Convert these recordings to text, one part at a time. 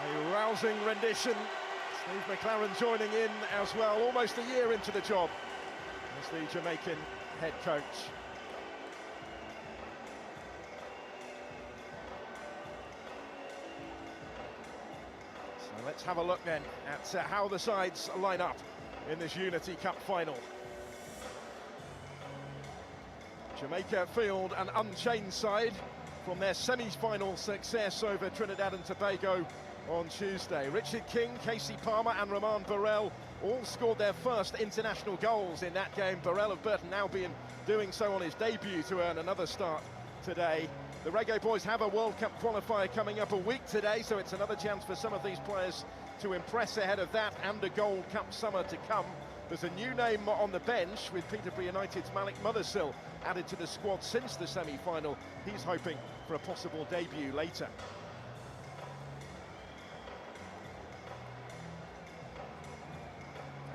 A rousing rendition. Steve McClaren joining in as well, almost a year into the job as the Jamaican head coach. So let's have a look then at how the sides line up in this Unity Cup final. Jamaica field an unchanged side from their semi-final success over Trinidad and Tobago on Tuesday. Richard King, Casey Palmer and Roman Burrell all scored their first international goals in that game. Burrell of Burton Albion doing so on his debut to earn another start today. The Reggae Boys have a World Cup qualifier coming up a week today, so it's another chance for some of these players to impress ahead of that and a Gold Cup summer to come. There's a new name on the bench with Peterborough United's Malik Mothersill added to the squad since the semi-final. He's hoping for a possible debut later.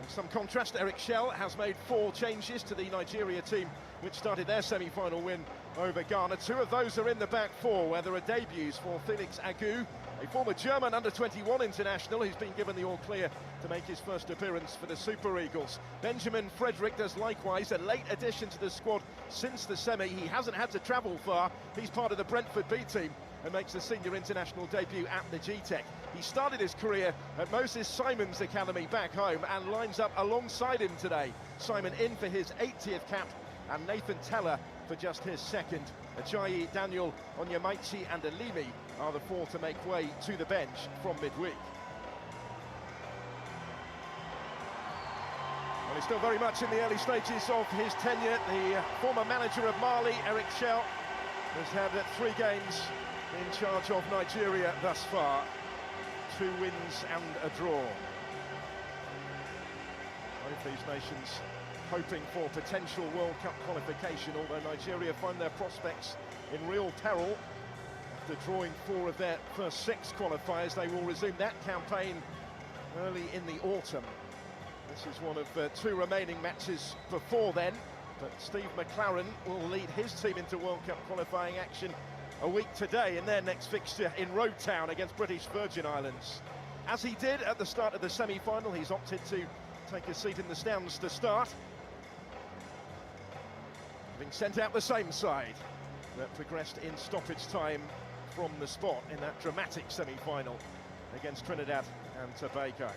And some contrast, Eric Shell has made 4 changes to the Nigeria team, which started their semi-final win over Ghana. 2 of those are in the back 4, where there are debuts for Felix Agu, a former German under-21 international who's been given the all-clear to make his first appearance for the Super Eagles. Benjamin Frederick does likewise, a late addition to the squad since the semi. He hasn't had to travel far. He's part of the Brentford B team and makes the senior international debut at the G-Tech. He started his career at Moses Simon's academy back home and lines up alongside him today. Simon in for his 80th cap and Nathan Teller for just his second. Ajayi, Daniel, Onyemaichi and Alimi are the 4 to make way to the bench from midweek. Well, he's still very much in the early stages of his tenure. The former manager of Mali, Eric Shell, has had 3 games in charge of Nigeria thus far. 2 wins and a draw. Both these nations hoping for potential World Cup qualification, although Nigeria find their prospects in real peril. After drawing 4 of their first 6 qualifiers, they will resume that campaign early in the autumn. This is one of 2 remaining matches before then, but Steve McClaren will lead his team into World Cup qualifying action a week today in their next fixture in Road Town against British Virgin Islands. As he did at the start of the semi-final, he's opted to take a seat in the stands to start, having sent out the same side that progressed in stoppage time from the spot in that dramatic semi-final against Trinidad and Tobago.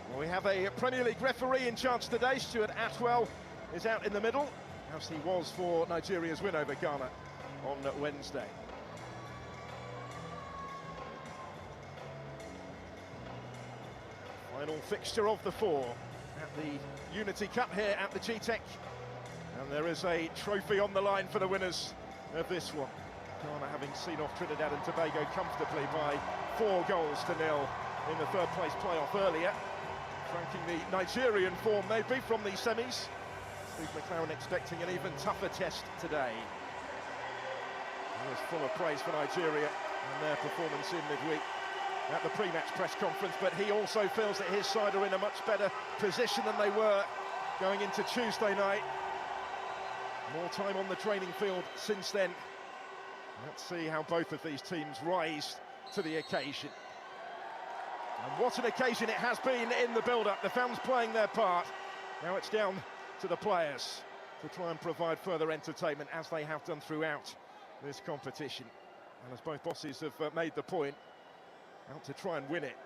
Well, we have a Premier League referee in charge today. Stuart Atwell is out in the middle, as he was for Nigeria's win over Ghana on Wednesday. Final fixture of the 4 at the Unity Cup here at the G-Tech, and there is a trophy on the line for the winners of this one. Ghana having seen off Trinidad and Tobago comfortably by 4 goals to 0 in the 3rd place playoff earlier, franking the Nigerian form maybe from the semis. Steve McClaren expecting an even tougher test today. He was full of praise for Nigeria and their performance in midweek at the pre-match press conference, but he also feels that his side are in a much better position than they were going into Tuesday night. More time on the training field since then. Let's see how both of these teams rise to the occasion. And what an occasion it has been in the build-up. The fans playing their part. Now it's down to the players to try and provide further entertainment, as they have done throughout this competition. And as both bosses have made the point, out to try and win it.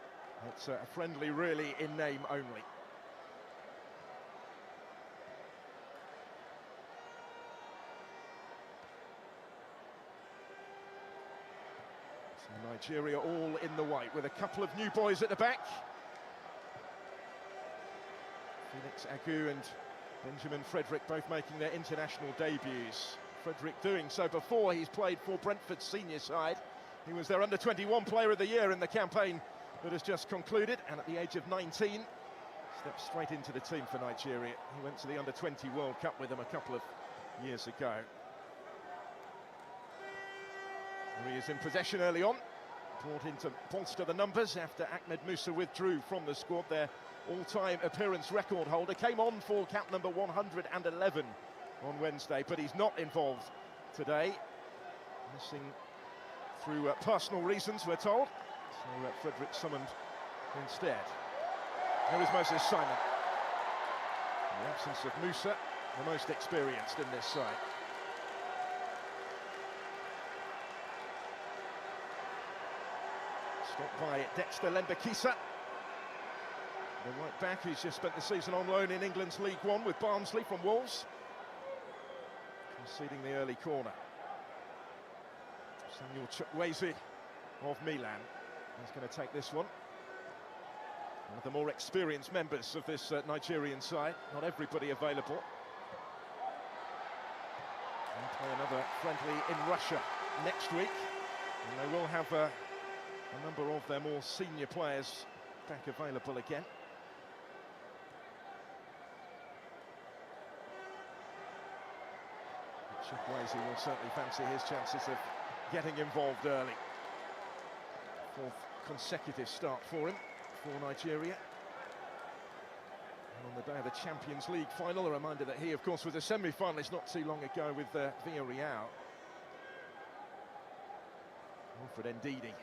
It's a friendly really in name only. So Nigeria all in the white with a couple of new boys at the back. Felix Agu and Benjamin Frederick both making their international debuts. Frederick doing so before he's played for Brentford's senior side. He was their under-21 player of the year in the campaign that has just concluded, and at the age of 19 stepped straight into the team for Nigeria. He went to the under-20 World Cup with them a couple of years ago. Here he is in possession early on, brought in to bolster the numbers after Ahmed Musa withdrew from the squad. Their all-time appearance record holder came on for cap number 111 on Wednesday, but he's not involved today, missing through personal reasons, we're told. So Frederick summoned instead. Here is Moses Simon. In the absence of Musa, the most experienced in this side. Stopped by Dexter Lembakisa, the right back who's just spent the season on loan in England's League One with Barnsley from Wolves, conceding the early corner. Samuel Chukwueze of Milan is going to take this one. One of the more experienced members of this Nigerian side. Not everybody available. They'll play another friendly in Russia next week, and they will have a number of their more senior players back available again. Chukwueze will certainly fancy his chances of getting involved early. Fourth consecutive start for him, for Nigeria. And on the day of the Champions League final, a reminder that he, of course, was a semi-finalist not too long ago with Villarreal. Alfred Ndidi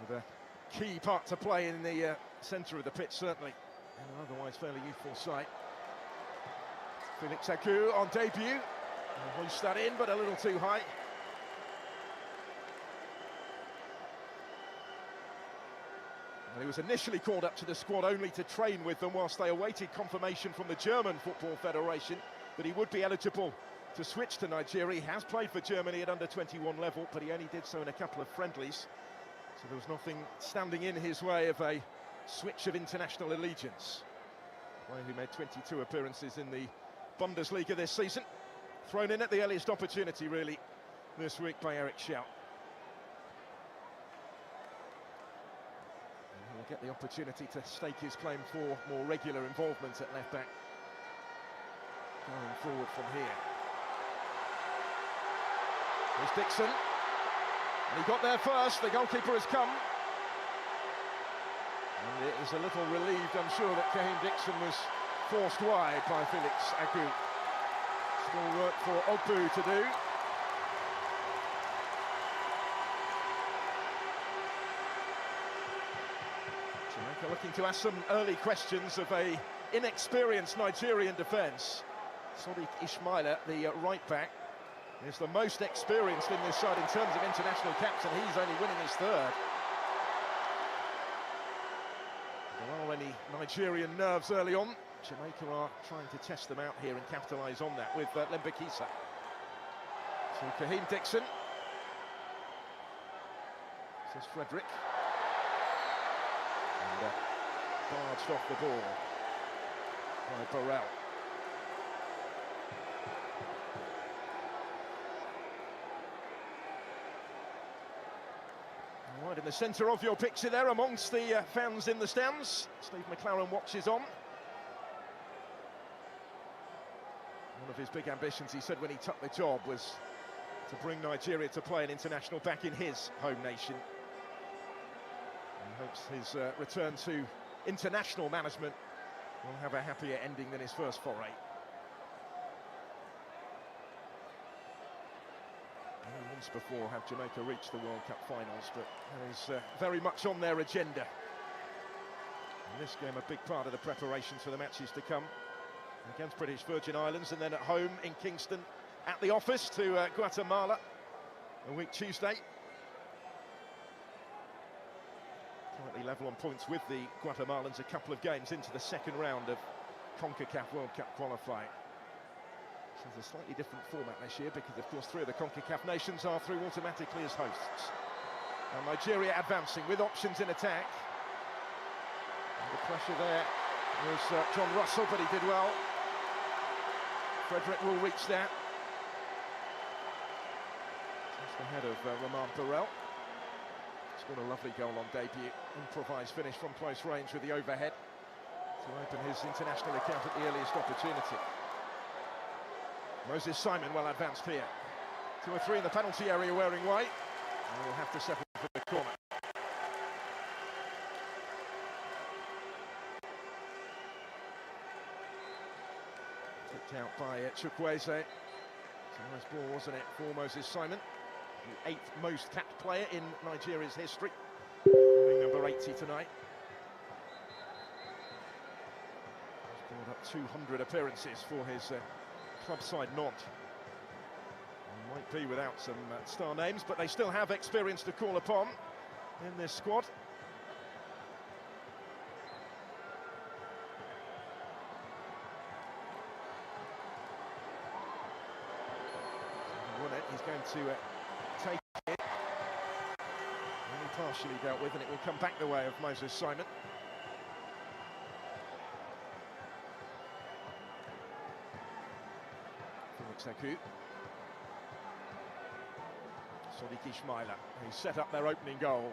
with a key part to play in the centre of the pitch, certainly, and an otherwise fairly youthful side. Felix Agu on debut. Hoist that in, but a little too high. Well, he was initially called up to the squad only to train with them whilst they awaited confirmation from the German Football Federation that he would be eligible to switch to Nigeria. He has played for Germany at under-21 level, but he only did so in a couple of friendlies. So there was nothing standing in his way of a switch of international allegiance. A player who made 22 appearances in the Bundesliga this season. Thrown in at the earliest opportunity, really, this week by Eric Schaut. And he'll get the opportunity to stake his claim for more regular involvement at left-back going forward from here. Here's Dixon. And he got there first, the goalkeeper has come. And it is a little relieved, I'm sure, that Kahim Dixon was forced wide by Felix Agu. Still work for Ogbu to do. Jamaica looking to ask some early questions of a inexperienced Nigerian defence. Sadiq Ismaila, the right back, is the most experienced in this side in terms of international caps, and he's only winning his third. There are any Nigerian nerves early on. Jamaica are trying to test them out here and capitalise on that with Lembakisa. So Kahim Dixon. This is Frederick. And barged off the ball by Burrell. Right in the centre of your picture there, amongst the fans in the stands, Steve McLaren watches on. One of his big ambitions, he said when he took the job, was to bring Nigeria to play an international back in his home nation. He hopes his return to international management will have a happier ending than his first foray. Once before have Jamaica reached the World Cup finals, but that is very much on their agenda. In this game, a big part of the preparations for the matches to come against British Virgin Islands, and then at home in Kingston at the office to Guatemala a week Tuesday. Currently level on points with the Guatemalans, a couple of games into the second round of CONCACAF World Cup qualifying. It's a slightly different format this year because, of course, 3 of the CONCACAF nations are through automatically as hosts. And Nigeria advancing with options in attack. And the pressure there was John Russell, but he did well. Frederick will reach that. Just ahead of Romain Burrell. Scored a lovely goal on debut. Improvised finish from close range with the overhead to open his international account at the earliest opportunity. Moses Simon well advanced here. 2 or 3 in the penalty area wearing white. And we'll have to settle for the corner. Kicked out by Chukwueze. It's a nice ball, wasn't it, for Moses Simon. the 8th most capped player in Nigeria's history, wearing number 80 tonight. He's brought up 200 appearances for his club side Nantes. He might be without some star names, but they still have experience to call upon in this squad. He's going to take it, only partially dealt with, and it will come back the way of Moses Simon. Felix Akou. Sadiq Ismaila, who set up their opening goal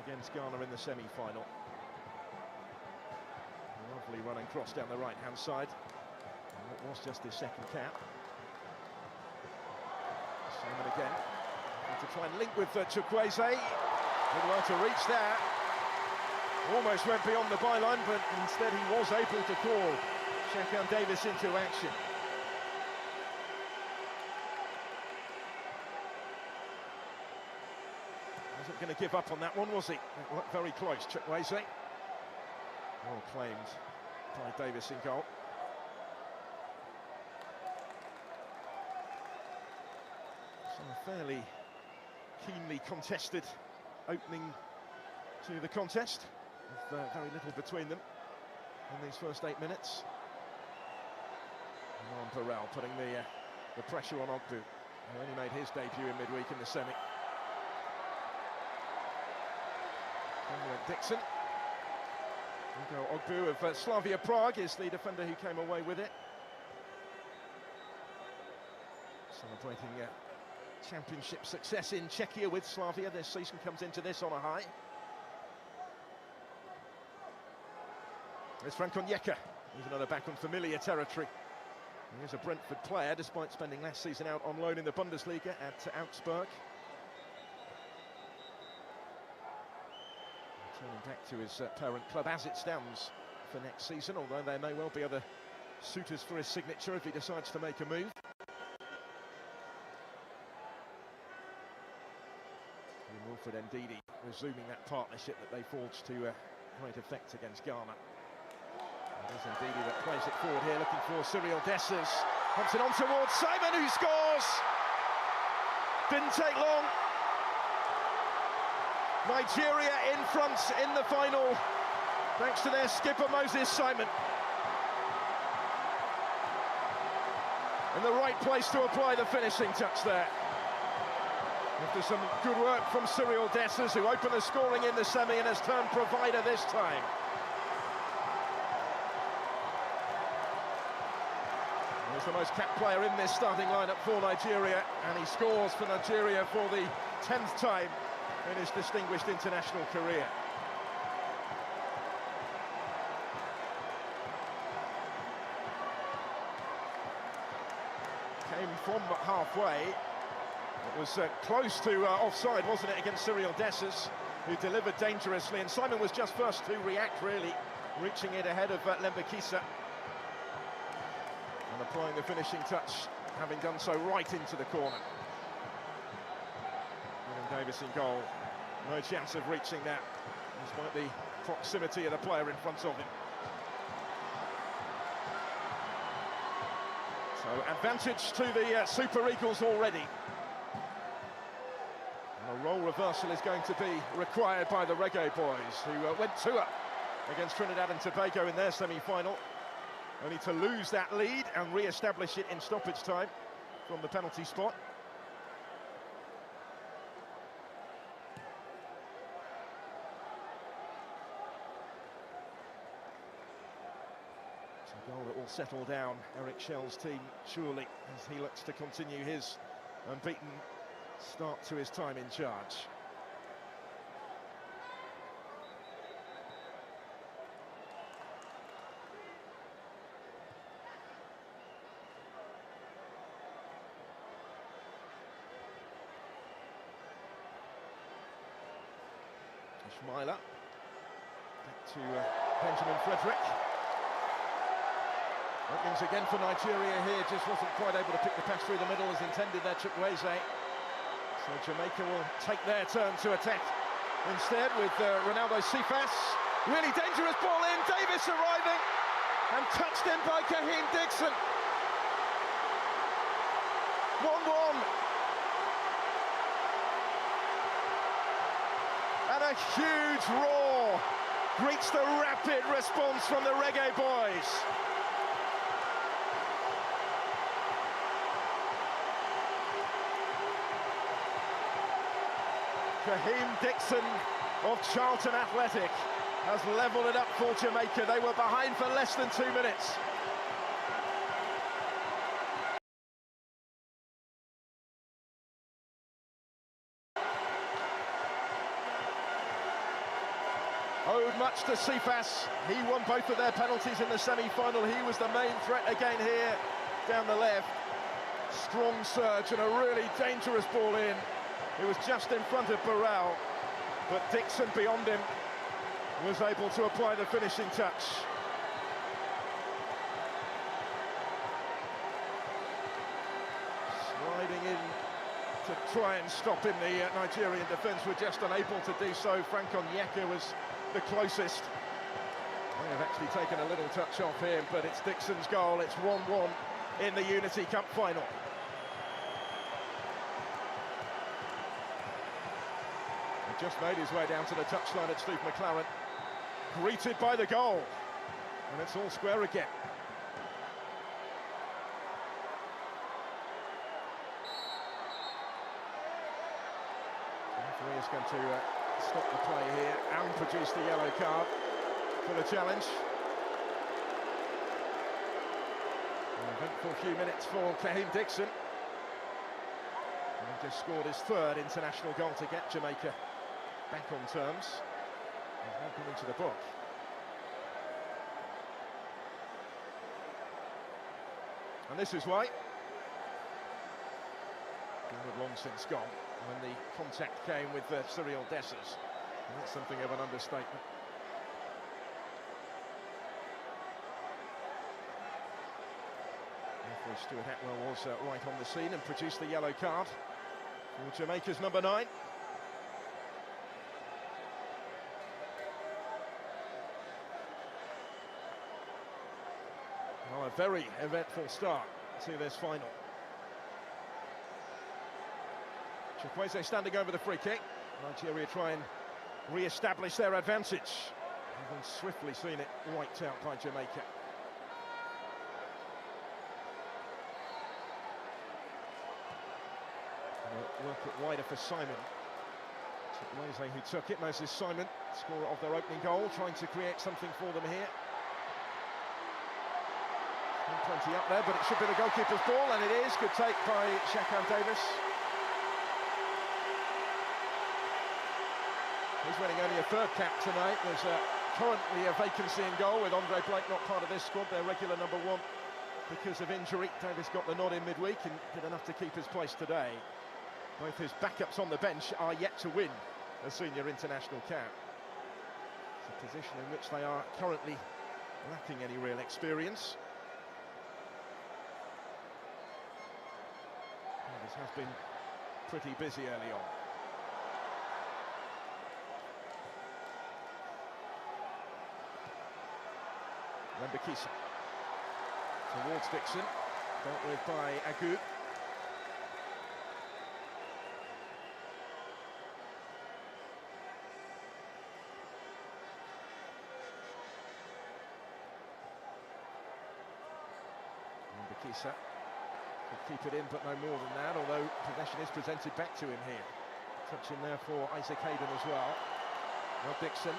against Ghana in the semi-final. Lovely running cross down the right-hand side. And it was just his second cap. Simon again, to try and link with Chukwueze. Didn't want to reach there. Almost went beyond the byline, but instead he was able to call Shakan Davis into action. Wasn't going to give up on that one, was he? It looked very close, Chukwueze. Well claimed by Davis in goal. A fairly keenly contested opening to the contest, with very little between them in these first 8 minutes. And Burrell putting the pressure on Ogbu, who only made his debut in midweek in the semi. Then went Dixon. Hugo Ogbu of Slavia Prague is the defender who came away with it. Celebrating championship success in Czechia with Slavia this season, comes into this on a high. There's Frank Onyeka, he's another back on familiar territory. He is a Brentford player, despite spending last season out on loan in the Bundesliga at Augsburg. Turning back to his parent club as it stands for next season, although there may well be other suitors for his signature if he decides to make a move. Wilfred Ndidi resuming that partnership that they forged to great effect against Ghana. It is Ndidi that plays it forward here, looking for Cyril Dessers. Pumps it on towards Simon, who scores! Didn't take long. Nigeria in front in the final, thanks to their skipper Moses Simon. In the right place to apply the finishing touch there. After some good work from Cyril Dessers, who opened the scoring in the semi and has turned provider this time. He's the most capped player in this starting lineup for Nigeria, and he scores for Nigeria for the 10th time in his distinguished international career. Came from halfway. It was close to offside, wasn't it, against Cyril Dessers, who delivered dangerously, and Simon was just first to react, really, reaching it ahead of Lembekisa. And applying the finishing touch, having done so right into the corner. William Davis in goal. No chance of reaching that, despite the proximity of the player in front of him. So advantage to the Super Eagles already. A role reversal is going to be required by the Reggae boys, who went 2-up against Trinidad and Tobago in their semi-final, only to lose that lead and re-establish it in stoppage time from the penalty spot. It's a goal that will settle down Eric Shell's team, surely, as he looks to continue his unbeaten start to his time in charge. Ismaila, back to Benjamin Frederick. Openings again for Nigeria here, just wasn't quite able to pick the pass through the middle as intended there, Chukwueze. So Jamaica will take their turn to attack instead with Ronaldo Cephas. Really dangerous ball in, Davis arriving and touched in by Kaheem Dixon. 1-1. And a huge roar greets the rapid response from the Reggae boys. Kaheem Dixon of Charlton Athletic has levelled it up for Jamaica. They were behind for less than 2 minutes. Owed much to Cephas. He won both of their penalties in the semi-final. He was the main threat again here, down the left. Strong surge and a really dangerous ball in. It was just in front of Burrell, but Dixon beyond him was able to apply the finishing touch. Sliding in to try and stop him, the Nigerian defence were just unable to do so. Frank Onyeka was the closest. They have actually taken a little touch off him, but it's Dixon's goal. It's 1-1 in the Unity Cup final. He just made his way down to the touchline at Steve McLaren, greeted by the goal, and it's all square again. The referee is going to stop the play here and produce the yellow card for the challenge. An eventful few minutes for Kaheem Dixon. And he just scored his third international goal to get Jamaica back on terms. He's now come into the book. And this is why. He had long since gone when the contact came with Cyril Dessers. And that's something of an understatement. Referee Stuart Atwell was right on the scene and produced the yellow card for Jamaica's number 9. Well, a very eventful start to this final. Chukwueze standing over the free kick. Nigeria try and re-establish their advantage. Having swiftly seen it wiped out by Jamaica. Work it wider for Simon. Chukwueze who took it. Moses Simon, scorer of their opening goal, trying to create something for them here. Plenty up there, but it should be the goalkeeper's ball, and it is. Good take by Shakan Davis. He's winning only a third cap tonight. There's currently a vacancy in goal with Andre Blake not part of this squad, their regular number 1 because of injury. Davis got the nod in midweek and did enough to keep his place today. Both his backups on the bench are yet to win a senior international cap. It's a position in which they are currently lacking any real experience. This has been pretty busy early on. Mbakisa towards Dixon, dealt with by Agu. Mbakisa could keep it in, but no more than that, although possession is presented back to him here. Touch in there for Isaac Hayden as well. Now Dixon.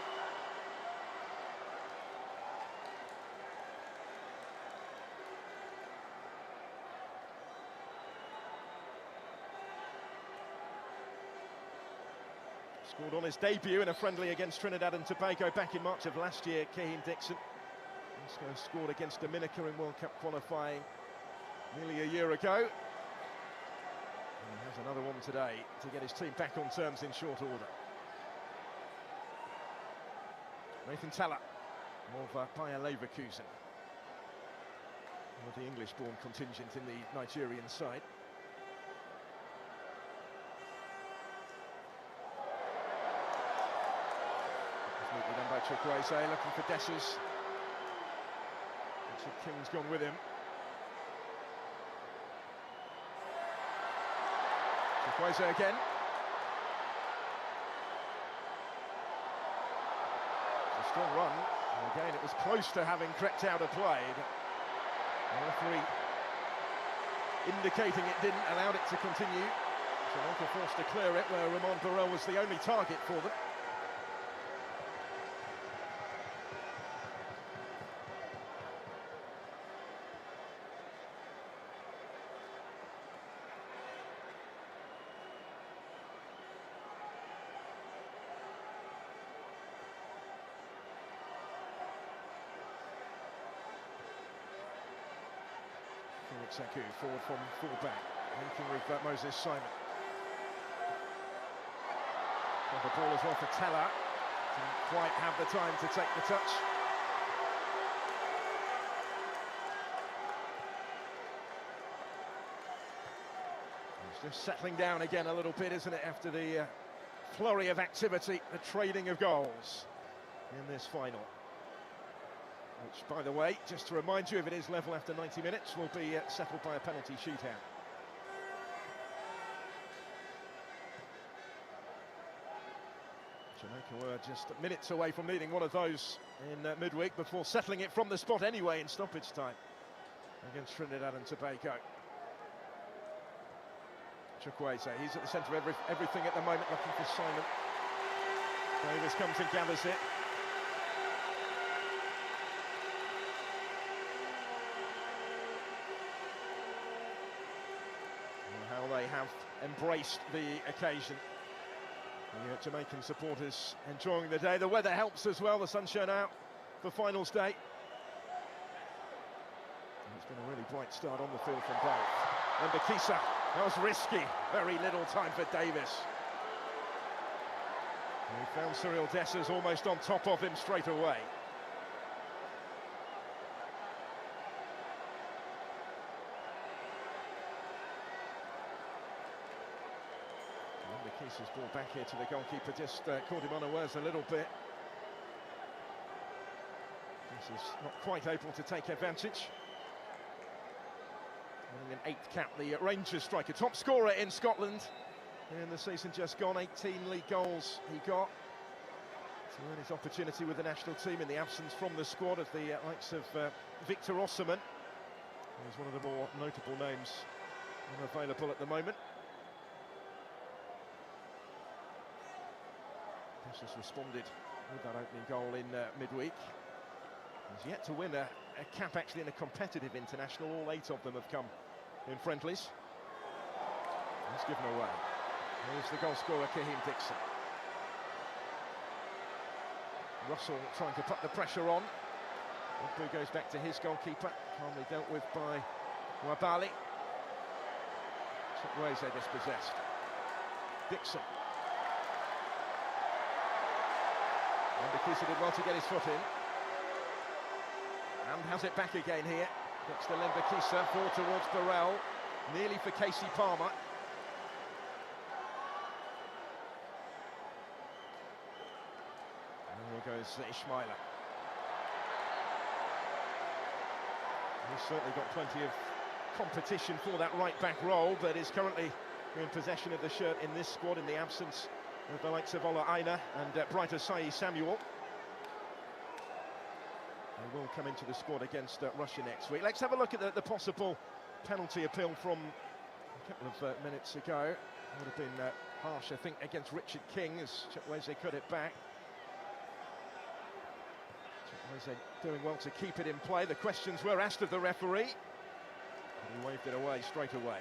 Scored on his debut in a friendly against Trinidad and Tobago back in March of last year, Kaheem Dixon. Also scored against Dominica in World Cup qualifying nearly a year ago. And he has another one today to get his team back on terms in short order. Nathan Talla of Bayer Leverkusen, one of the English-born contingent in the Nigerian side. Chukwueze looking for Dessers. Richard King's gone with him. Chukwueze again. It's a strong run. And again, it was close to having crept out of play. The referee indicating it didn't, allowed it to continue. Jamaica forced to clear it, where Ramon Burrell was the only target for them. Seku forward from full-back, linking with Moses Simon. Well, the ball is well for Teller. Didn't quite have the time to take the touch. It's just settling down again a little bit, isn't it, after the flurry of activity, the trading of goals in this final. Which, by the way, just to remind you, if it is level after 90 minutes, will be settled by a penalty shootout. Jamaica were just minutes away from needing one of those in midweek before settling it from the spot anyway in stoppage time against Trinidad and Tobago. Chukwueze, he's at the centre of everything at the moment, looking for Simon. Davis comes and gathers it. They have embraced the occasion. The Jamaican supporters enjoying the day. The weather helps as well, the sunshine out for finals day. And it's been a really bright start on the field from both. And Mbakisa, that was risky. Very little time for Davis. And he found Cyril Dessers almost on top of him straight away. Kisa's ball back here to the goalkeeper, just caught him unawares a little bit. This is not quite able to take advantage. Winning an 8th cap, the Rangers striker, top scorer in Scotland in the season just gone. 18 league goals he got to earn his opportunity with the national team in the absence from the squad of the likes of Victor Osimhen. He's one of the more notable names available at the moment. Has responded with that opening goal in midweek. He's yet to win a cap actually in a competitive international. All 8 of them have come in friendlies. He's given away. Here's the goal scorer, Kaheem Dixon. Russell trying to put the pressure on. Ball goes back to his goalkeeper, calmly dealt with by Wabali. Chukwueze dispossessed. Dixon. Mbakisa did well to get his foot in. And has it back again here. Dexter Mbakisa, forward towards Burrell. Nearly for Casey Palmer. And here goes Ismaila. He's certainly got plenty of competition for that right-back role, but is currently in possession of the shirt in this squad in the absence of the likes of Ola Aina and Bright Asai Samuel. They will come into the squad against Russia next week. Let's have a look at the possible penalty appeal from a couple of minutes ago. It would have been harsh, I think, against Richard King as Chukwueze cut it back. Chukwueze doing well to keep it in play. The questions were asked of the referee. He waved it away straight away.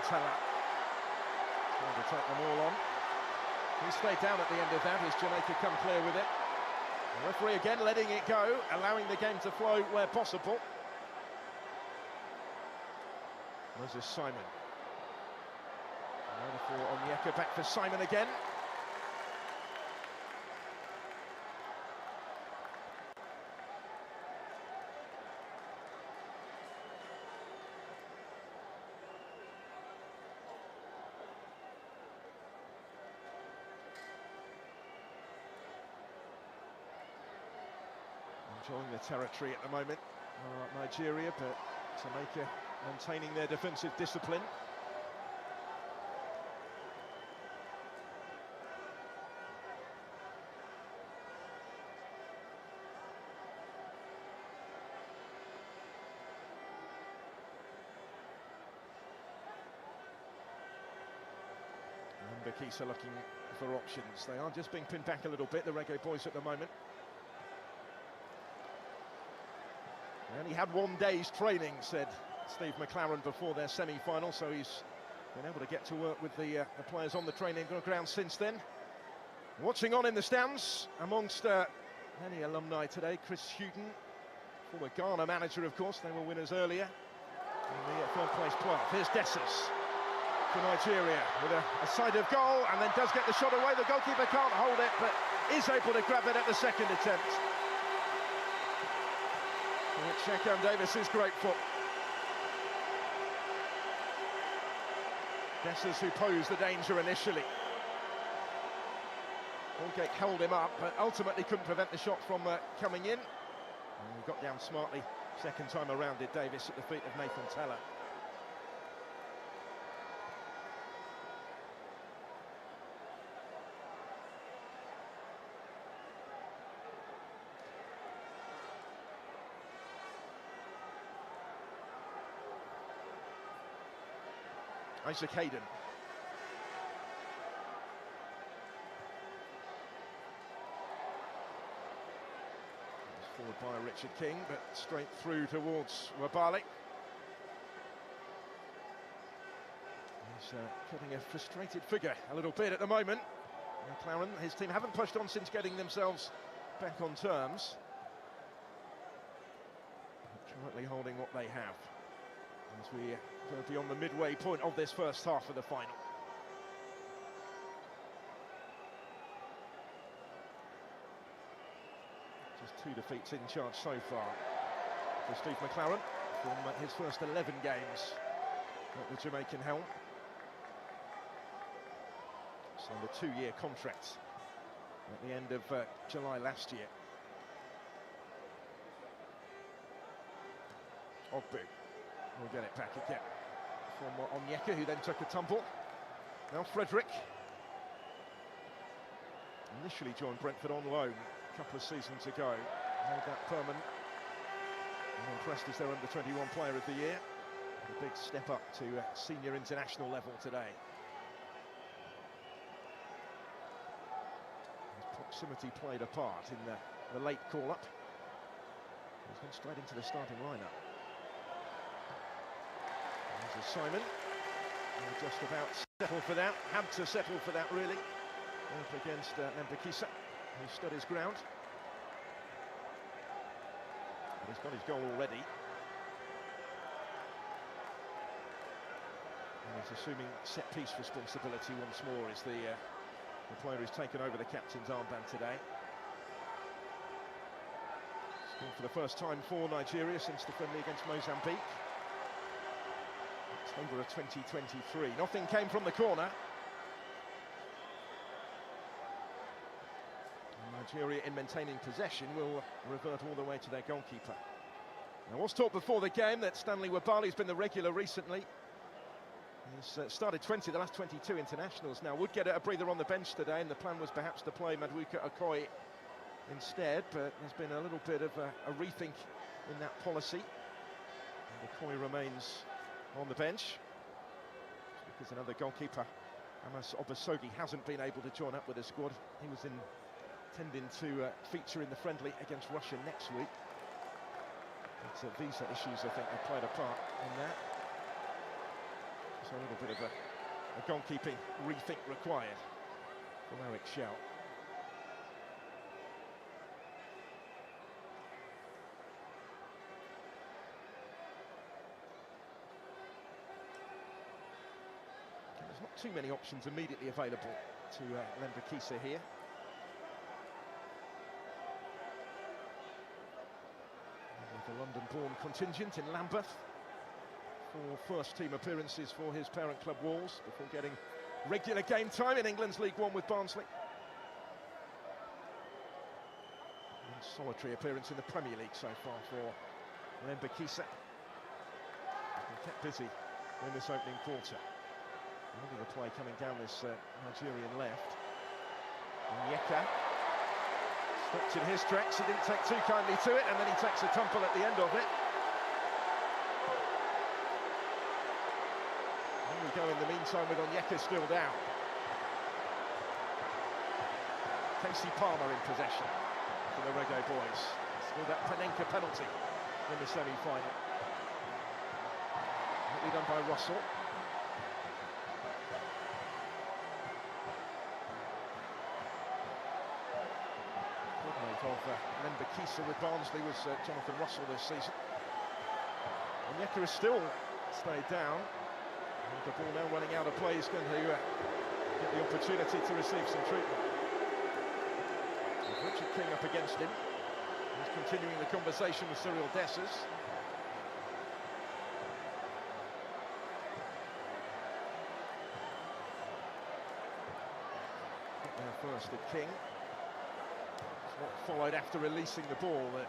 Teller trying to take them all on. He stayed down at the end of that as Jamaica come clear with it. The referee again letting it go, allowing the game to flow where possible. Moses Simon. For Onyeka, back for Simon again. Enjoying the territory at the moment, Nigeria, but Jamaica maintaining their defensive discipline. And Bakisa looking for options. They are just being pinned back a little bit, the Reggae boys at the moment. They only had 1 day's training, said Steve McLaren before their semi-final, so he's been able to get to work with the players on the training ground since then. Watching on in the stands, amongst many alumni today, Chris Hughton, former Ghana manager, of course. They were winners earlier in the third-place playoff. Here's Dessers for Nigeria with a side of goal, and then does get the shot away. The goalkeeper can't hold it, but is able to grab it at the second attempt. Shekham Davis is grateful. Dessers, who posed the danger initially. Holgate held him up, but ultimately couldn't prevent the shot from coming in. And he got down smartly second time around, did Davis, at the feet of Nathan Teller. Isaac Hayden. Forward by Richard King, but straight through towards Wabali. He's getting a frustrated figure a little bit at the moment. McLaren, his team haven't pushed on since getting themselves back on terms. Currently holding what they have as we go beyond the midway point of this first half of the final. Just 2 defeats in charge so far for Steve McLaren from his first 11 games at the Jamaican helm. Signed a 2-year contract at the end of July last year. Ogbu will get it back again from Onyeka, who then took a tumble. Now Frederick. Initially joined Brentford on loan a couple of seasons ago. Made that permanent. And impressed as their under-21 player of the year. A big step up to senior international level today. His proximity played a part in the late call-up. He's gone straight into the starting lineup. There's Simon. He'll just about settle for that. Had to settle for that, really. Up against Bakisa, who stood his ground. But he's got his goal already. And he's assuming set-piece responsibility once more as the player who's taken over the captain's armband today. Scored for the first time for Nigeria since the friendly against Mozambique. October of 2023. Nothing came from the corner. Nigeria, in maintaining possession, will revert all the way to their goalkeeper. Now, was talked before the game that Stanley Wabali's been the regular recently. He's started 20 the last 22 internationals. Now, would get a breather on the bench today, and the plan was perhaps to play Maduka Okoye instead, but there's been a little bit of a rethink in that policy. And Okoye remains on the bench because another goalkeeper, Amos Obasogi, hasn't been able to join up with the squad. He was intending to feature in the friendly against Russia next week. But visa issues, I think, have played a part in that. So a little bit of a goalkeeping rethink required from Eric Schell. There's not too many options immediately available to Lembakisa here. With the London-born contingent in Lambeth. 4 first-team appearances for his parent club Wolves before getting regular game time in England's League One with Barnsley. And solitary appearance in the Premier League so far for Lembakisa. Kept busy in this opening quarter. Look at the play coming down this Nigerian left. Onyeka stopped in his tracks. He didn't take too kindly to it, and then he takes a tumble at the end of it. And we go in the meantime with Onyeka still down. Casey Palmer in possession for the Reggae boys. Still that Panenka penalty in the semi-final. Neatly done by Russell. Of Lembakisa with Barnsley was Jonathan Russell this season. Onyeka has still stayed down. And the ball now running out of play is going to get the opportunity to receive some treatment. With Richard King up against him. He's continuing the conversation with Cyril Dessers. There first at King. What followed after releasing the ball that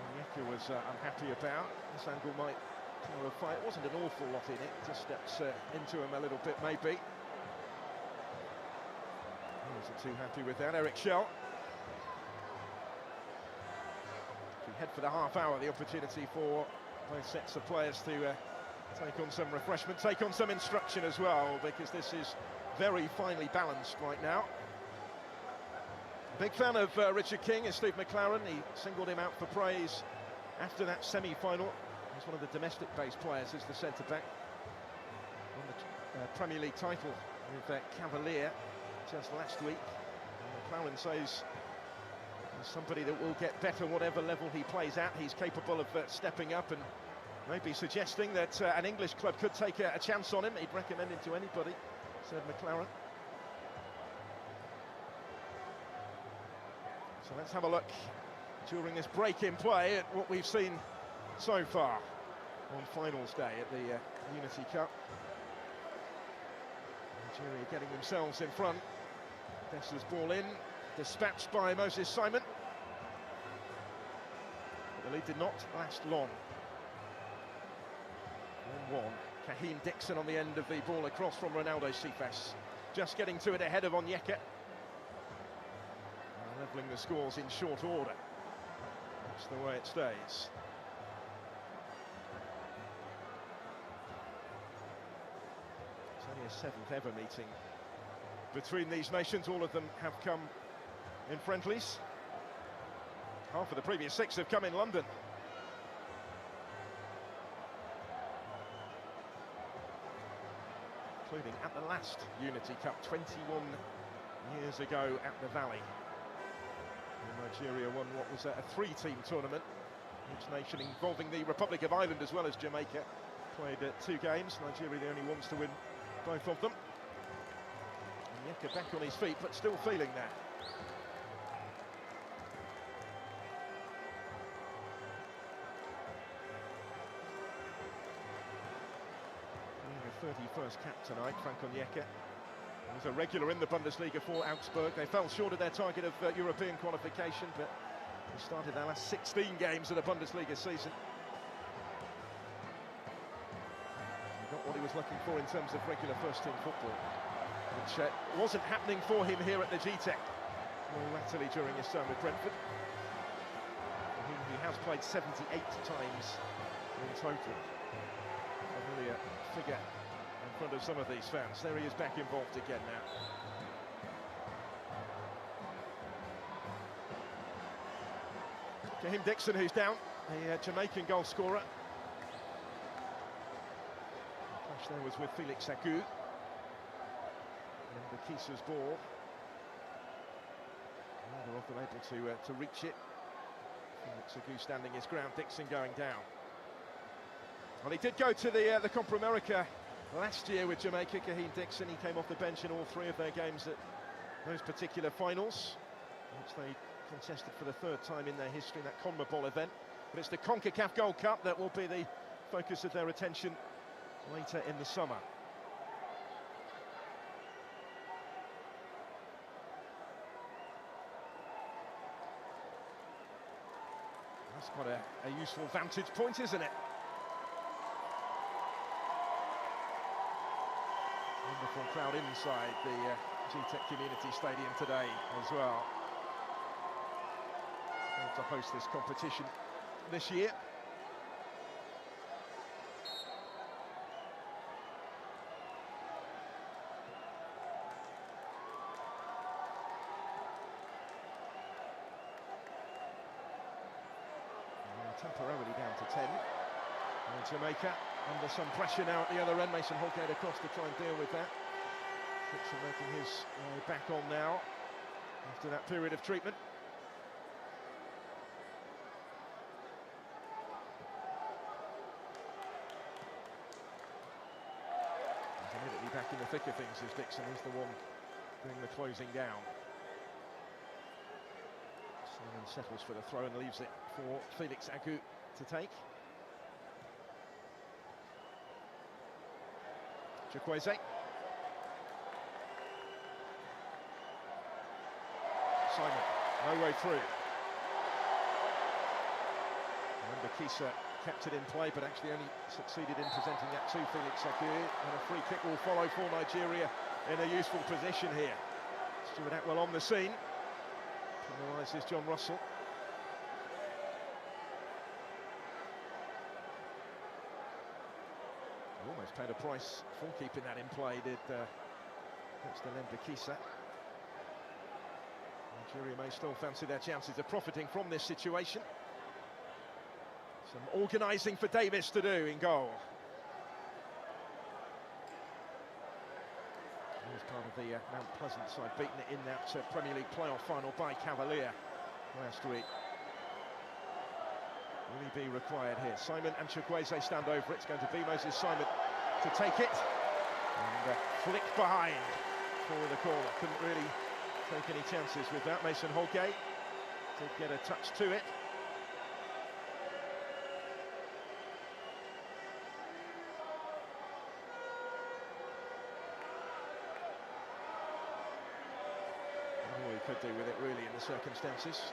Onyeka was unhappy about. This angle might clarify. It wasn't an awful lot in it, just steps into him a little bit maybe. He wasn't too happy with that. Eric Schell. We head for the half hour, the opportunity for both sets of players to take on some refreshment, take on some instruction as well, because this is very finely balanced right now. Big fan of Richard King is Steve McLaren. He singled him out for praise after that semi-final. He's one of the domestic-based players as the centre-back. Won the Premier League title with Cavalier just last week. And McLaren says he's somebody that will get better whatever level he plays at. He's capable of stepping up and maybe suggesting that an English club could take a chance on him. He'd recommend him to anybody, said McLaren. So let's have a look during this break in play at what we've seen so far on finals day at the Unity Cup. Nigeria getting themselves in front. Dessers ball in, dispatched by Moses Simon. But the lead did not last long. 1-1. Kahim Dixon on the end of the ball across from Ronaldo Cephas. Just getting to it ahead of Onyeka. Levelling the scores in short order. That's the way it stays. It's only a 7th ever meeting between these nations. All of them have come in friendlies. Half of the previous 6 have come in London. Including at the last Unity Cup 21 years ago at the Valley. Nigeria won what was a 3-team tournament, each nation involving the Republic of Ireland as well as Jamaica. Played 2 games, Nigeria the only ones to win both of them. Onyeka back on his feet, but still feeling that. Being the 31st cap tonight, Frank Onyeka. He's a regular in the Bundesliga for Augsburg. They fell short of their target of European qualification, but they started their last 16 games of the Bundesliga season. He got what he was looking for in terms of regular first-team football, which wasn't happening for him here at the GTEC more latterly during his time with Brentford. He has played 78 times in total. Familiar figure in front of some of these fans. There he is back involved again now. Kahim Dixon, who's down, the Jamaican goal scorer. The clash there was with Felix Agu. And Bakisa's ball. Neither of them able to reach it. Felix Agu standing his ground, Dixon going down. Well, he did go to the Copa America last year with Jamaica, Kaheen Dixon. He came off the bench in all 3 of their games at those particular finals, which they contested for the 3rd time in their history in that CONMEBOL event. But it's the CONCACAF Gold Cup that will be the focus of their attention later in the summer. That's quite a useful vantage point, isn't it? Wonderful crowd inside the GTEC Community Stadium today as well. To host this competition this year. Temporarily down to 10. And Jamaica under some pressure now at the other end. Mason Holgate across to try and deal with that. Dixon making his way back on now after that period of treatment. He's immediately back in the thick of things as Dixon is the one doing the closing down. Simon settles for the throw and leaves it for Felix Agu to take. Chukwueze. Simon, no way through. Remember, Kisa kept it in play, but actually only succeeded in presenting that to Felix Agu. And a free kick will follow for Nigeria in a useful position here. Stuart Atwell on the scene. Penalises John Russell. Almost paid a price for keeping that in play, did Mr. Kisa. Nigeria may still fancy their chances of profiting from this situation. Some organising for Davis to do in goal. He was part of the Mount Pleasant side, beaten it in that Premier League playoff final by Cavalier last week. Will he be required here? Simon and Chukwueze stand over it. It's going to be Moses Simon to take it. And flick behind for the corner. Couldn't really take any chances with that. Mason Holgate did get a touch to it. All he could do with it really in the circumstances.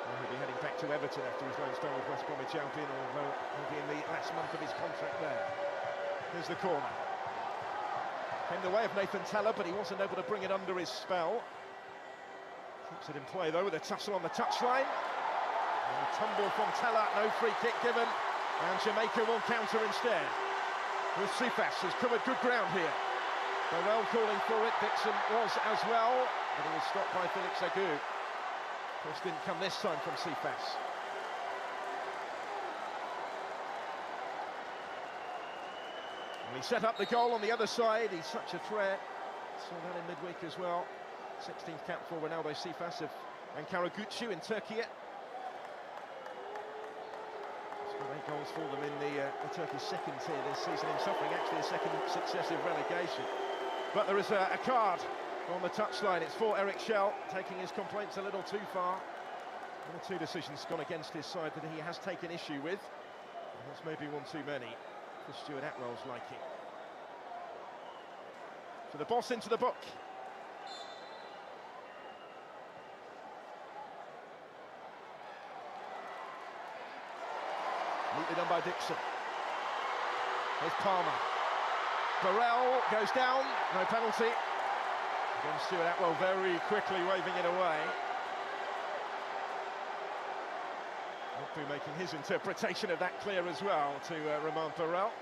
He'll be heading back to Everton after his loan spell with West Bromwich Albion, although he'll be in the last month of his contract there. Here's the corner. Came the way of Nathan Teller, but he wasn't able to bring it under his spell. Keeps it in play though with a tussle on the touchline. And a tumble from Teller, no free kick given, and Jamaica will counter instead. With Sifas has covered good ground here. Burrell calling for it, Dixon was as well, but he was stopped by Felix Agu. Cross didn't come this time from Sifas. He set up the goal on the other side. He's such a threat. Saw that in midweek as well. 16th cap for Ronaldo Sifas of Ankara-Gucci in Turkey. Scored 8 goals for them in the Turkish second tier this season, him suffering actually a second successive relegation. But there is a card on the touchline. It's for Eric Schell, taking his complaints a little too far. One or two decisions gone against his side that he has taken issue with. And that's maybe one too many for Stuart Atwell's liking. So the boss into the book. Neatly done by Dixon. Here's Palmer. Burrell goes down, no penalty. Again, Stuart Atwell very quickly waving it away. He'll be making his interpretation of that clear as well to Romain Burrell.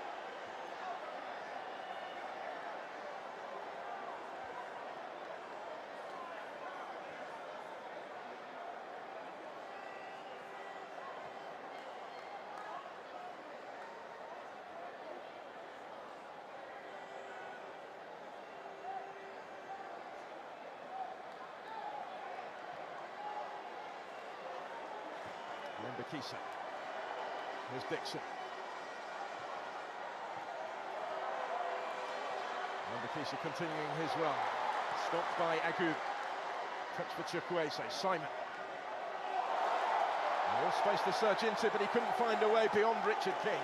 Kisa. Here's Dixon. Makisha continuing his run. Stopped by Agu. Touch for Chukwueze. Simon. More space to surge into, but he couldn't find a way beyond Richard King.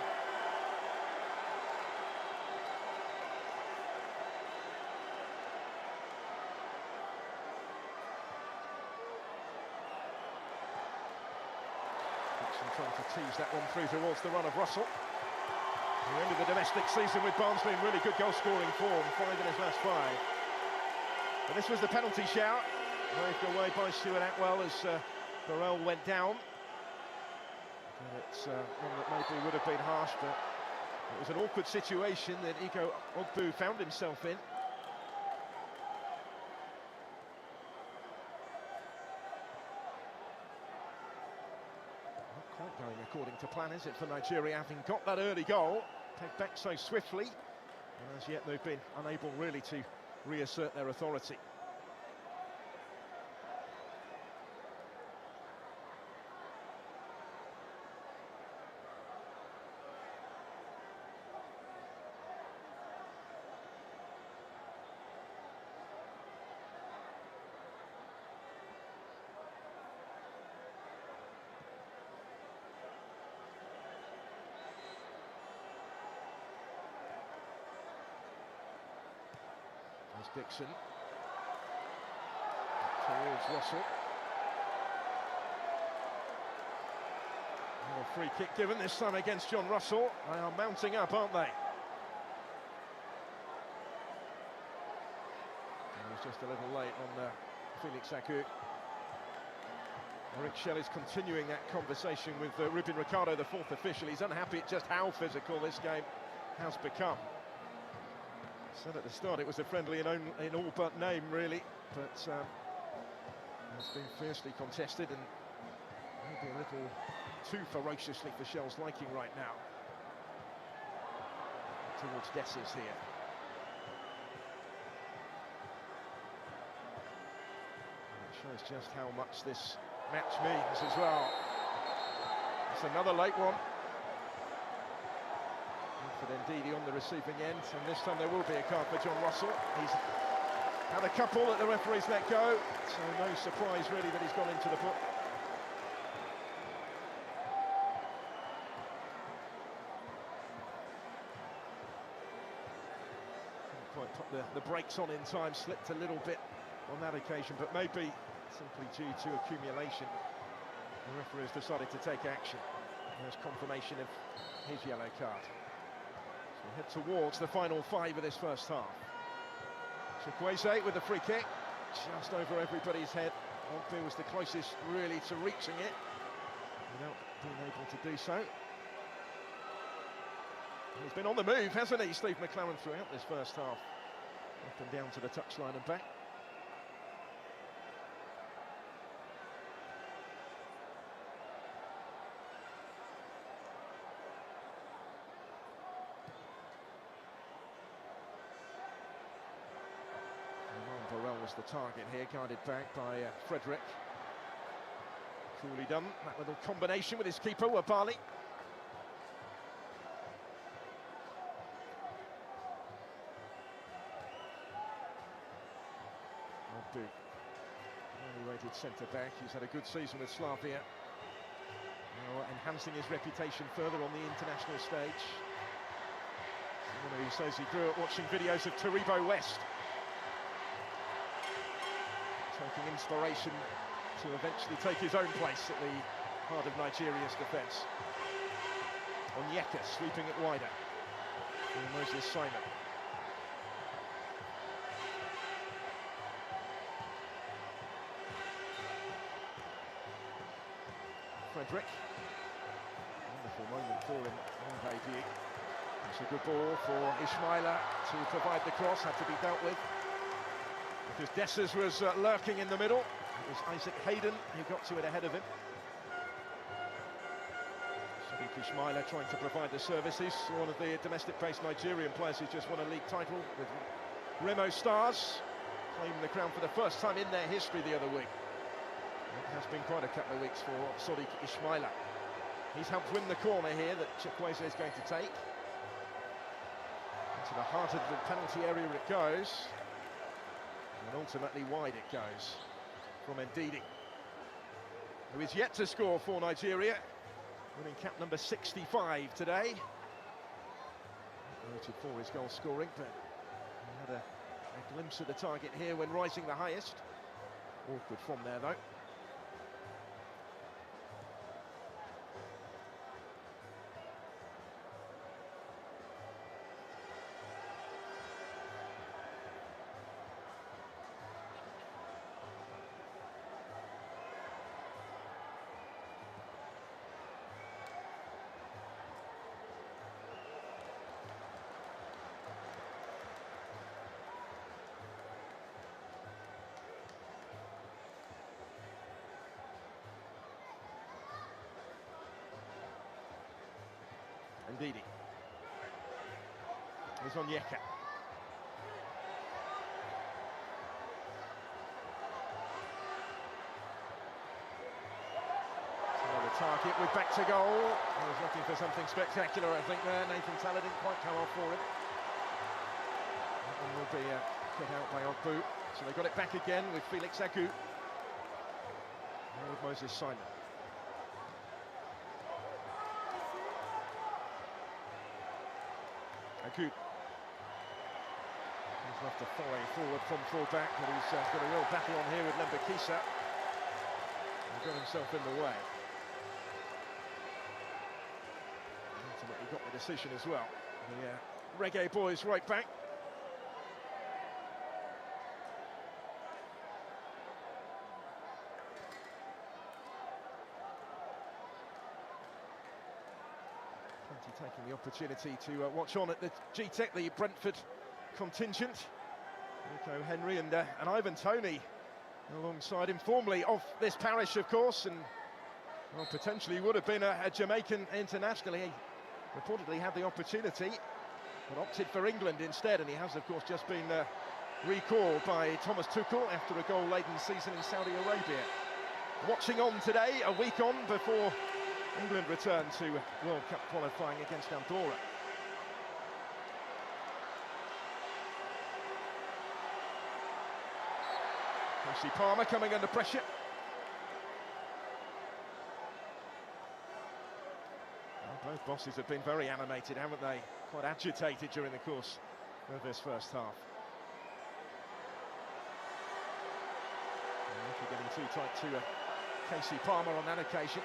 Trying to tease that one through towards the run of Russell. He ended the domestic season with Barnsley in really good goal-scoring form, 5 in his last 5. But this was the penalty shout, waved away by Stuart Atwell as Burrell went down. And it's one that maybe would have been harsh, but it was an awkward situation that Iko Ogbu found himself in. Not going according to plan, is it, for Nigeria, having got that early goal, pegged back so swiftly, and as yet they've been unable really to reassert their authority. Dixon towards Russell. And a free kick given this time against John Russell. They are mounting up, aren't they? And he's just a little late on Felix Agu. Eric Shell is continuing that conversation with Ruben Ricardo, the 4th official. He's unhappy at just how physical this game has become. Said at the start it was a friendly in all but name, really, but it's been fiercely contested and maybe a little too ferociously for Shell's liking right now. Towards Dessers here. And it shows just how much this match means as well. It's another late one. But Ndidi on the receiving end, and this time there will be a card for John Russell. He's had a couple that the referees let go, so no surprise really that he's gone into the book. Didn't quite put the brakes on in time, slipped a little bit on that occasion, but maybe simply due to accumulation, the referee has decided to take action. There's confirmation of his yellow card. We head towards the final 5 of this first half. Chukwueze with the free kick, just over everybody's head. Ogbu was the closest really to reaching it, without being able to do so. He's been on the move, hasn't he, Steve McLaren, throughout this first half. Up and down to the touchline and back. Burrell was the target here, guided back by Frederick. Coolly done, that little combination with his keeper, Wabali. Ogbu, highly rated centre-back, he's had a good season with Slavia. Now enhancing his reputation further on the international stage. Someone who says he grew up watching videos of Taribo West. Taking inspiration to eventually take his own place at the heart of Nigeria's defence. Onyeka sweeping it wider. And Moses Simon. Frederick. Wonderful moment for him on debut. It's a good ball for Ismaila to provide the cross, had to be dealt with. Because Dessers was lurking in the middle. It was Isaac Hayden who got to it ahead of him. Sadiq Ismaila trying to provide the services. One of the domestic-based Nigerian players who's just won a league title with Remo Stars, claiming the crown for the first time in their history the other week. It has been quite a couple of weeks for Sadiq Ismaila. He's helped win the corner here that Chukwueze is going to take. Into the heart of the penalty area it goes. And ultimately wide it goes from Ndidi, who is yet to score for Nigeria, winning cap number 65 today. Noted for his goal scoring, but he had a glimpse of the target here when rising the highest. Awkward from there though. Ndidi. He's on Yeka. The target with back to goal. He was looking for something spectacular, I think, there. Nathan Tella didn't quite come off for him. That one will be cut out by Ogbu. So they got it back again with Felix Agu. And with Moses Simon. Agu. He's left a foray forward from full-back, but he's got a real battle on here with Lembakisa. He got himself in the way. Ultimately got the decision as well. The Reggae boys right back. Taking the opportunity to watch on at the GTEC, the Brentford contingent. Nico Henry and Ivan Toney alongside him, formerly of this parish, of course, and well, potentially would have been a Jamaican international. He reportedly had the opportunity, but opted for England instead, and he has, of course, just been recalled by Thomas Tuchel after a goal-laden season in Saudi Arabia. Watching on today, a week on before England return to World Cup qualifying against Andorra. Casey Palmer coming under pressure. Well, both bosses have been very animated, haven't they? Quite agitated during the course of this first half. Getting too tight to Casey Palmer on that occasion.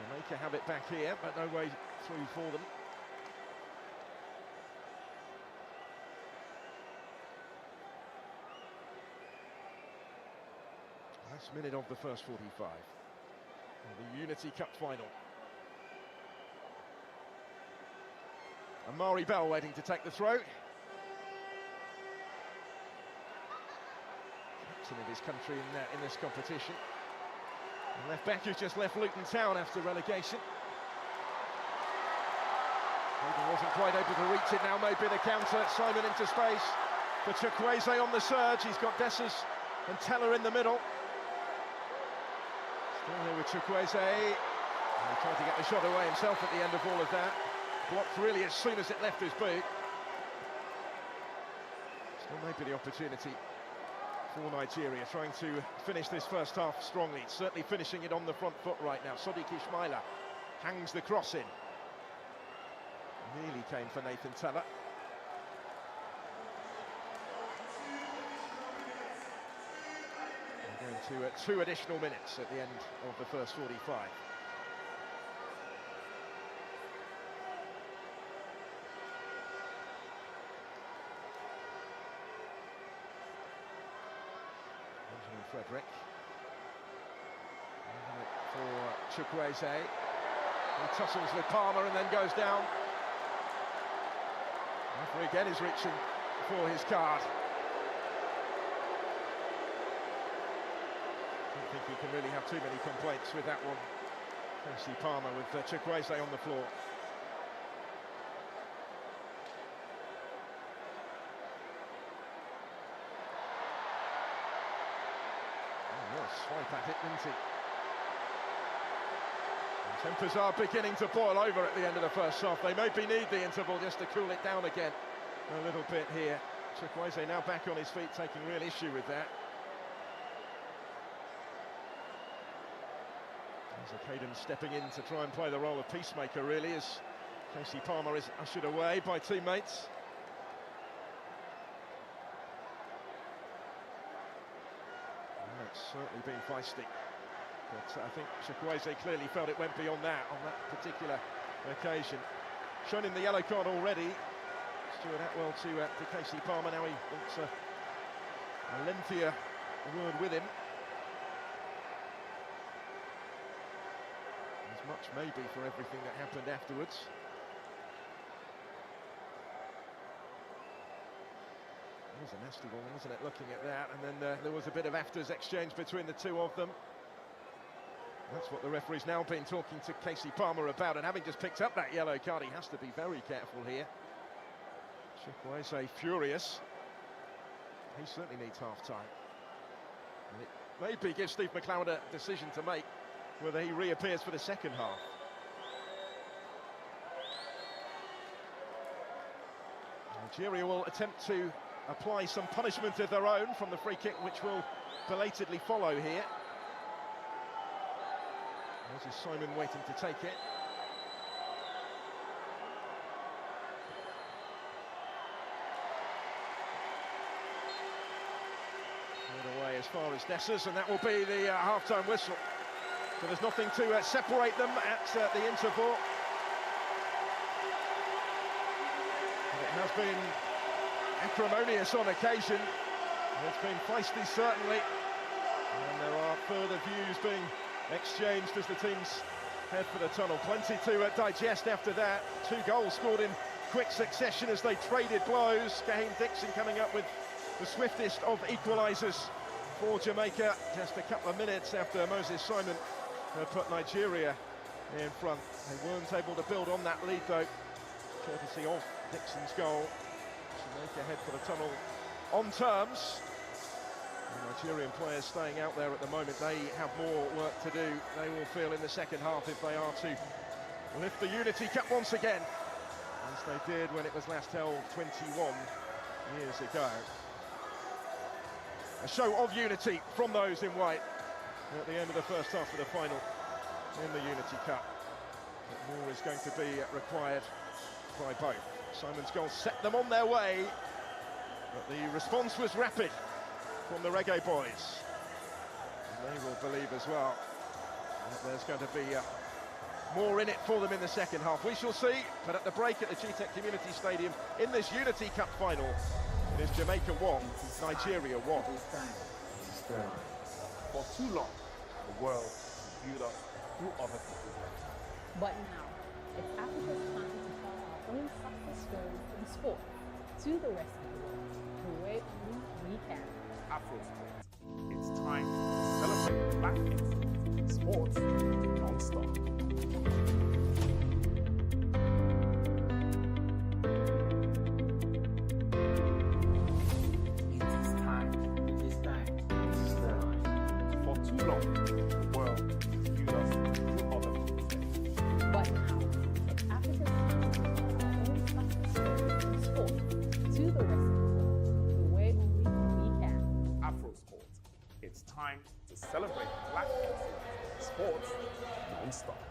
Jamaica have it back here, but no way through for them. Last minute of the first 45. The Unity Cup final. Amari Bell waiting to take the throw. Captain of his country in this competition. And left back who's just left Luton Town after relegation. Hayden wasn't quite able to reach it, now maybe the counter. Simon into space for Chukwueze on the surge. He's got Dessers and Teller in the middle. Still here with Chukwueze. And he tried to get the shot away himself at the end of all of that. Blocked really as soon as it left his boot. Still maybe the opportunity for Nigeria, trying to finish this first half strongly. Certainly finishing it on the front foot right now. Sadiq Ismaila hangs the cross in. Nearly came for Nathan Tella. We're going to 2 additional minutes at the end of the first 45. Frederick. For Chukwueze. He tussles with Palmer and then goes down. Referee again is reaching for his card. I don't think you can really have too many complaints with that one. Casey Palmer with Chukwueze on the floor. Swipe at it, didn't he? And Tempers are beginning to boil over at the end of the first half. They maybe need the interval just to cool it down again a little bit here. Chukwueze now back on his feet, taking real issue with that. There's a Caden stepping in to try and play the role of peacemaker, really, as Casey Palmer is ushered away by teammates. And it's certainly been feisty. But I think Chukwueze clearly felt it went beyond that on that particular occasion. Shown in the yellow card already. Stuart Atwell to Casey Palmer. Now he wants a lengthier word with him. As much maybe for everything that happened afterwards. It was a nasty one, wasn't it, looking at that? And then there was a bit of afters exchange between the two of them. That's what the referee's now been talking to Casey Palmer about, and having just picked up that yellow card, he has to be very careful here. Chukwueze furious. He certainly needs half-time. And it maybe gives Steve McLeod a decision to make, whether he reappears for the second half. Nigeria will attempt to apply some punishment of their own from the free kick, which will belatedly follow here. There's Simon waiting to take it. Away as far as Dessers, and that will be the half-time whistle. So there's nothing to separate them at the interval. It has been acrimonious on occasion. It's been feisty, certainly. And there are further views being exchanged as the teams head for the tunnel. Plenty to digest after that. 2 goals scored in quick succession as they traded blows. Gahan Dixon coming up with the swiftest of equalisers for Jamaica, just a couple of minutes after Moses Simon put Nigeria in front. They weren't able to build on that lead though, courtesy of Dixon's goal. Jamaica head for the tunnel on terms. The Nigerian players staying out there at the moment, they have more work to do. They will feel in the second half if they are to lift the Unity Cup once again, as they did when it was last held 21 years ago. A show of unity from those in white at the end of the first half of the final in the Unity Cup. But more is going to be required by both. Simon's goal set them on their way, but the response was rapid from the Reggae boys. And they will believe as well that there's going to be more in it for them in the second half. We shall see, but at the break at the GTEC Community Stadium in this Unity Cup final, it is Jamaica 1, Nigeria 1. For too long, the world viewed us through other people's lenses. But now, it's Africa's time to tell our own success stories in sport to the rest of the world, the way only we can. Afrosport. It's time to celebrate Black excellence. Sports non-stop. For too long, the world viewed us through other people's lenses. But now, it's Africa's time to tell our own success stories in sport to the rest of the world, the way only we can. Afrosport. It's time to celebrate Black excellence. Sports non-stop.